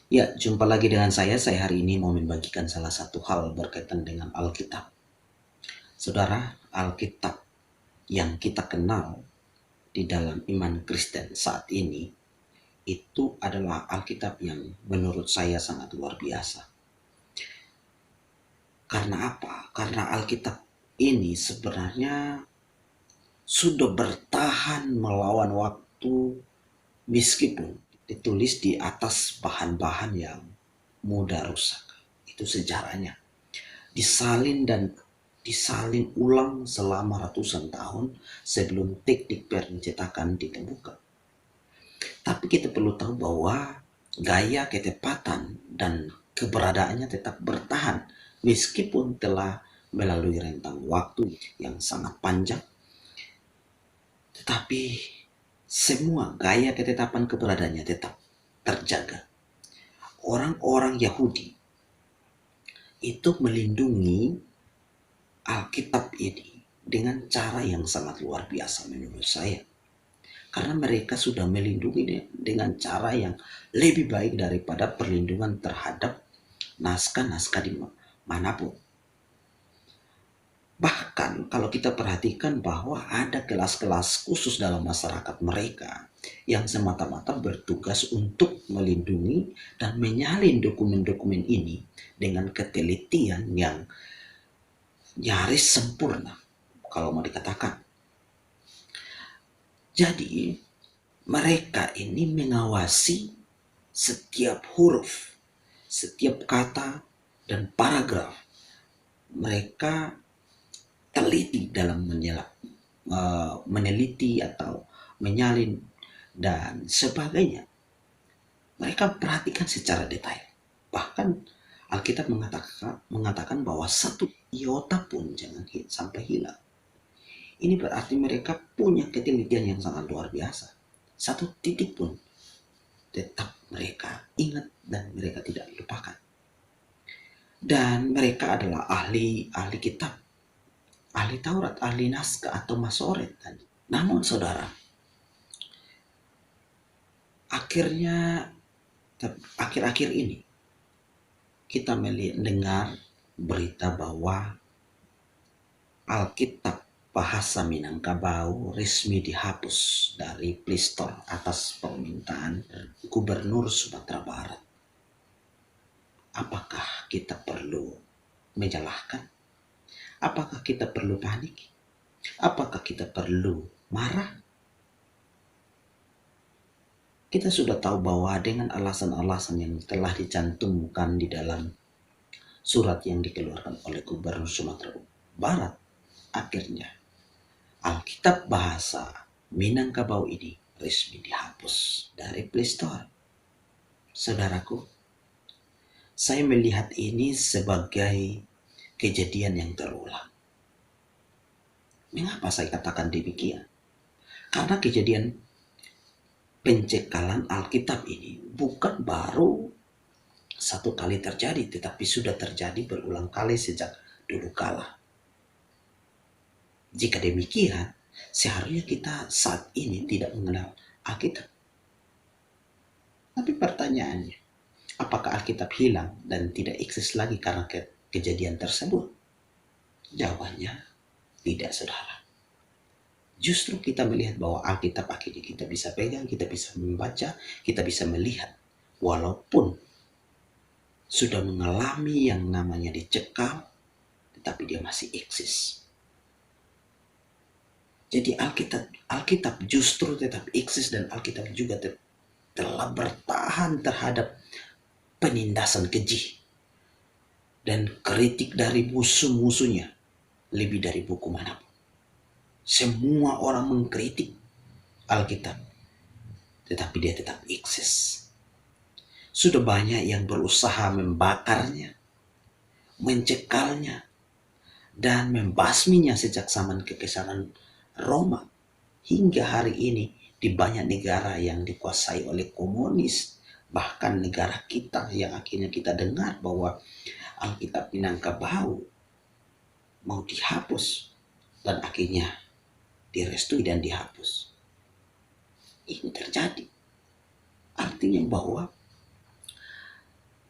Ya, jumpa lagi dengan saya. Saya hari ini mau membagikan salah satu hal berkaitan dengan Alkitab. Saudara, Alkitab yang kita kenal di dalam iman Kristen saat ini itu adalah Alkitab yang menurut saya sangat luar biasa. Karena apa? Karena Alkitab ini sebenarnya sudah bertahan melawan waktu meskipun ditulis di atas bahan-bahan yang mudah rusak. Itu sejarahnya. Disalin ulang selama ratusan tahun sebelum teknik pencetakan ditemukan. Tapi kita perlu tahu bahwa gaya ketepatan dan keberadaannya tetap bertahan meskipun telah melalui rentang waktu yang sangat panjang. Tetapi semua gaya ketetapan keberadaannya tetap terjaga. Orang-orang Yahudi itu melindungi Alkitab ini dengan cara yang sangat luar biasa menurut saya. Karena mereka sudah melindungi dengan cara yang lebih baik daripada perlindungan terhadap naskah-naskah di manapun. Bahkan kalau kita perhatikan bahwa ada kelas-kelas khusus dalam masyarakat mereka yang semata-mata bertugas untuk melindungi dan menyalin dokumen-dokumen ini dengan ketelitian yang nyaris sempurna kalau mau dikatakan. Jadi mereka ini mengawasi setiap huruf, setiap kata dan paragraf. Mereka teliti dalam meneliti atau menyalin dan sebagainya. Mereka perhatikan secara detail. Bahkan Alkitab mengatakan bahwa satu iota pun jangan sampai hilang. Ini berarti mereka punya ketelitian yang sangat luar biasa. Satu titik pun tetap mereka ingat dan mereka tidak lupakan. Dan mereka adalah ahli kitab, ahli Taurat, ahli naskah atau masoret. Namun saudara, akhir-akhir ini kita mendengar berita bahwa Alkitab bahasa Minangkabau resmi dihapus dari Play Store atas permintaan Gubernur Sumatera Barat. Apakah kita perlu menyalahkan? Apakah kita perlu panik? Apakah kita perlu marah? Kita sudah tahu bahwa dengan alasan-alasan yang telah dicantumkan di dalam surat yang dikeluarkan oleh Gubernur Sumatera Barat, akhirnya Alkitab bahasa Minangkabau ini resmi dihapus dari Play Store. Saudaraku, saya melihat ini sebagai kejadian yang terulang. Mengapa saya katakan demikian? Karena kejadian pencekalan Alkitab ini bukan baru satu kali terjadi, tetapi sudah terjadi berulang kali sejak dulu kala. Jika demikian, seharusnya kita saat ini tidak mengenal Alkitab. Tapi pertanyaannya, apakah Alkitab hilang dan tidak eksis lagi karena kejadian tersebut? Jawabannya tidak, saudara. Justru kita melihat bahwa Alkitab akhirnya kita bisa pegang, kita bisa membaca, kita bisa melihat. Walaupun sudah mengalami yang namanya dicekal, tetapi dia masih eksis. Jadi Alkitab justru tetap eksis dan Alkitab juga telah bertahan terhadap penindasan keji dan kritik dari musuh-musuhnya lebih dari buku manapun. Semua orang mengkritik Alkitab, tetapi dia tetap eksis. Sudah banyak yang berusaha membakarnya, mencekalnya, dan membasminya sejak zaman kekaisaran Roma hingga hari ini di banyak negara yang dikuasai oleh komunis. Bahkan negara kita yang akhirnya kita dengar bahwa Alkitab Minangkabau mau dihapus dan akhirnya direstui dan dihapus. Ini terjadi. Artinya bahwa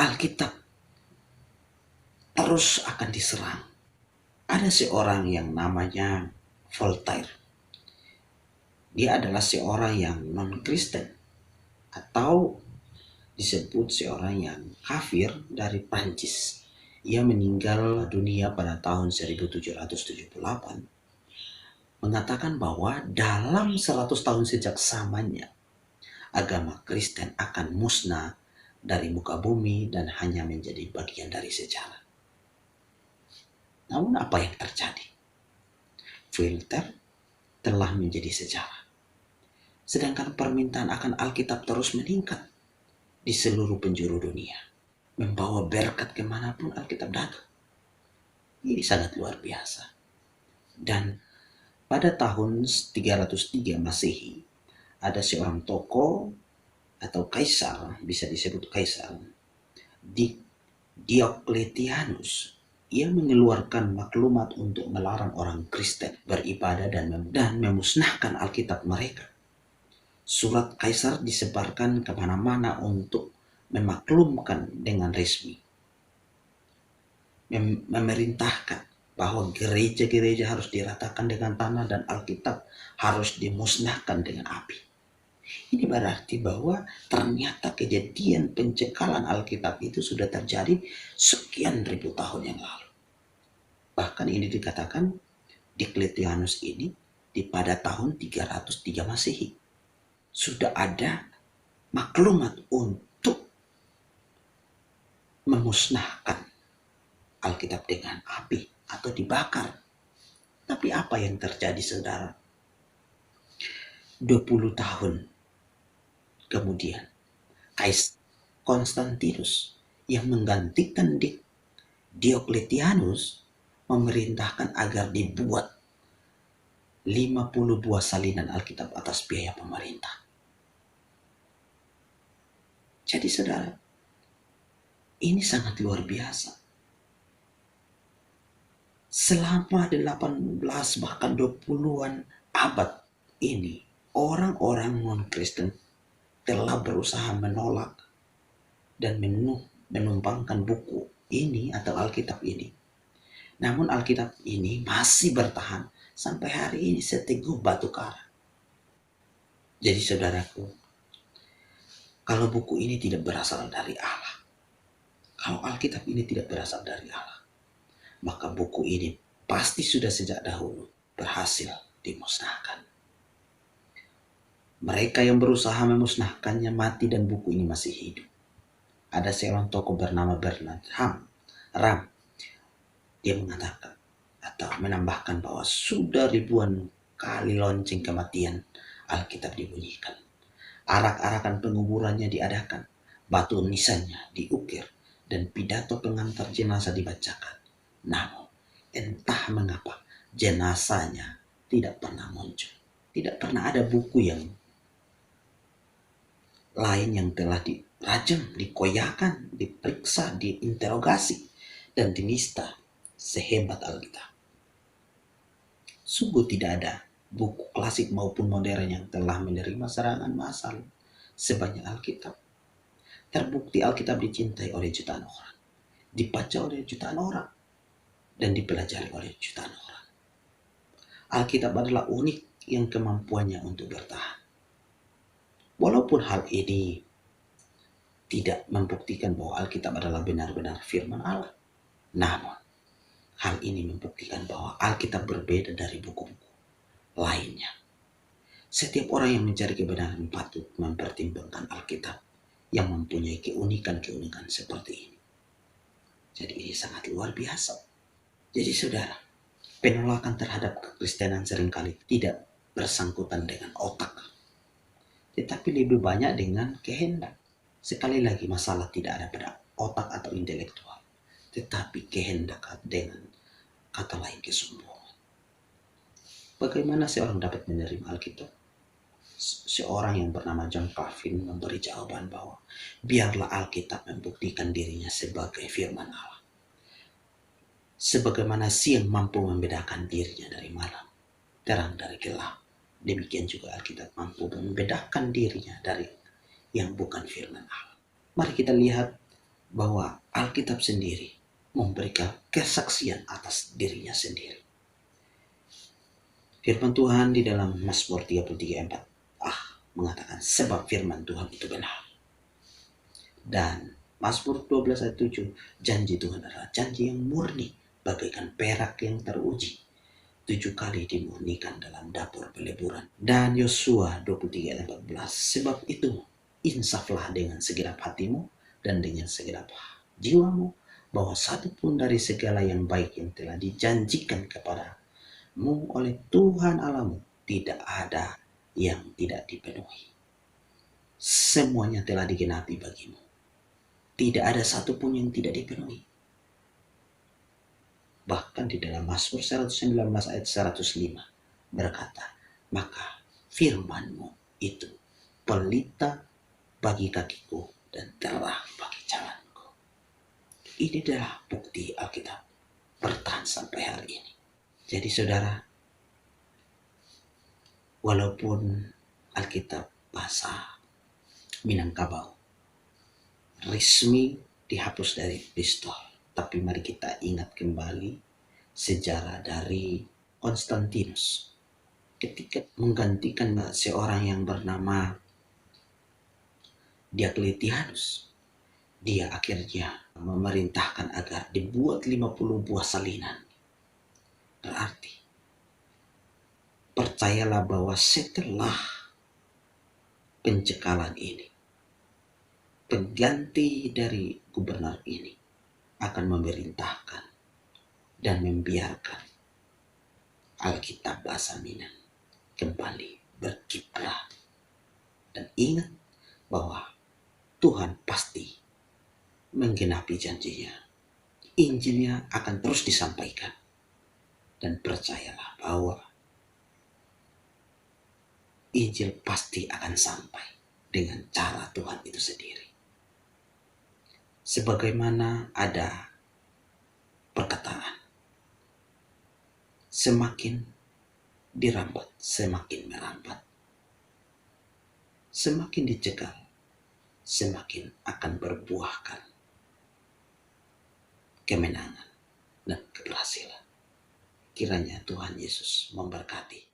Alkitab terus akan diserang. Ada seorang yang namanya Voltaire. Dia adalah seorang yang non-Kristen atau disebut seorang yang kafir dari Prancis. Ia meninggal dunia pada tahun 1778, mengatakan bahwa dalam 100 tahun sejak zamannya, agama Kristen akan musnah dari muka bumi dan hanya menjadi bagian dari sejarah. Namun apa yang terjadi? Voltaire telah menjadi sejarah. Sedangkan permintaan akan Alkitab terus meningkat di seluruh penjuru dunia, membawa berkat kemanapun Alkitab datang. Ini sangat luar biasa. Dan pada tahun 303 Masehi, ada seorang tokoh atau kaisar, bisa disebut kaisar, Diocletianus. Ia mengeluarkan maklumat untuk melarang orang Kristen beribadah dan memusnahkan Alkitab mereka. Surat kaisar disebarkan kemana-mana untuk memaklumkan dengan resmi, memerintahkan bahwa gereja-gereja harus diratakan dengan tanah dan Alkitab harus dimusnahkan dengan api. Ini berarti bahwa ternyata kejadian pencekalan Alkitab itu sudah terjadi sekian ribu tahun yang lalu. Bahkan ini dikatakan Diocletianus ini pada tahun 303 Masehi sudah ada maklumat untuk memusnahkan Alkitab dengan api atau dibakar. Tapi apa yang terjadi, saudara? 20 tahun kemudian, Kaisar Konstantinus yang menggantikan Diocletianus memerintahkan agar dibuat 50 buah salinan Alkitab atas biaya pemerintah. Jadi saudara, ini sangat luar biasa. Selama 18 bahkan 20-an abad ini, orang-orang non-Kristen telah berusaha menolak dan menumpangkan buku ini atau Alkitab ini. Namun Alkitab ini masih bertahan sampai hari ini seteguh batu karang. Jadi saudaraku, kalau buku ini tidak berasal dari Allah, kalau Alkitab ini tidak berasal dari Allah, maka buku ini pasti sudah sejak dahulu berhasil dimusnahkan. Mereka yang berusaha memusnahkannya mati dan buku ini masih hidup. Ada seorang tokoh bernama Bernard Ram. Dia mengatakan atau menambahkan bahwa sudah ribuan kali lonceng kematian Alkitab dibunyikan. Arak-arakan penguburannya diadakan, batu nisannya diukir, dan pidato pengantar jenazah dibacakan. Namun, entah mengapa jenazahnya tidak pernah muncul. Tidak pernah ada buku yang lain yang telah dirajam, dikoyakan, diperiksa, diinterogasi, dan dinista sehebat Alkitab. Sungguh tidak ada buku klasik maupun modern yang telah menerima serangan massal sebanyak Alkitab. Terbukti Alkitab dicintai oleh jutaan orang, dibaca oleh jutaan orang, dan dipelajari oleh jutaan orang. Alkitab adalah unik yang kemampuannya untuk bertahan. Walaupun hal ini tidak membuktikan bahwa Alkitab adalah benar-benar firman Allah, namun hal ini membuktikan bahwa Alkitab berbeda dari buku-buku lainnya. Setiap orang yang mencari kebenaran patut mempertimbangkan Alkitab yang mempunyai keunikan-keunikan seperti ini. Jadi ini sangat luar biasa. Jadi saudara, penolakan terhadap kekristenan seringkali tidak bersangkutan dengan otak, tetapi lebih banyak dengan kehendak. Sekali lagi, masalah tidak ada pada otak atau intelektual, tetapi kehendak dengan kata lain kesombongan. Bagaimana seorang dapat menerima Alkitab? Seorang yang bernama John Calvin memberi jawaban bahwa biarlah Alkitab membuktikan dirinya sebagai firman Allah. Sebagaimana siang mampu membedakan dirinya dari malam, terang dari gelap, demikian juga Alkitab mampu membedakan dirinya dari yang bukan firman Allah. Mari kita lihat bahwa Alkitab sendiri memberikan kesaksian atas dirinya sendiri. Firman Tuhan di dalam Mazmur 33:4 mengatakan sebab firman Tuhan itu benar. Dan Mazmur 12 ayat 7, janji Tuhan adalah janji yang murni bagaikan perak yang teruji, 7 kali dimurnikan dalam dapur peleburan. Dan Yosua 23 ayat 14, sebab itu insaflah dengan segenap hatimu dan dengan segenap jiwamu, bahwa satupun dari segala yang baik yang telah dijanjikan kepadamu oleh Tuhan Allahmu tidak ada yang tidak dipenuhi. Semuanya telah digenapi bagimu. Tidak ada satupun yang tidak dipenuhi. Bahkan di dalam Mazmur 119 ayat 105 berkata, maka firman-Mu itu pelita bagi kakiku dan terang bagi jalanku. Ini adalah bukti Alkitab bertahan sampai hari ini. Jadi saudara, walaupun Alkitab bahasa Minangkabau resmi dihapus dari pistol, tapi mari kita ingat kembali sejarah dari Konstantinus ketika menggantikan seorang yang bernama Diocletianus. Dia akhirnya memerintahkan agar dibuat 50 buah salinan. Berarti percayalah bahwa setelah pencekalan ini, pengganti dari gubernur ini akan memerintahkan dan membiarkan Alkitab bahasa Minang kembali berkiprah. Dan ingat bahwa Tuhan pasti menggenapi janjinya. Injilnya akan terus disampaikan. Dan percayalah bahwa Injil pasti akan sampai dengan cara Tuhan itu sendiri. Sebagaimana ada perkataan, semakin dirambat, semakin merambat. Semakin dicekal, semakin akan berbuahkan kemenangan dan keberhasilan. Kiranya Tuhan Yesus memberkati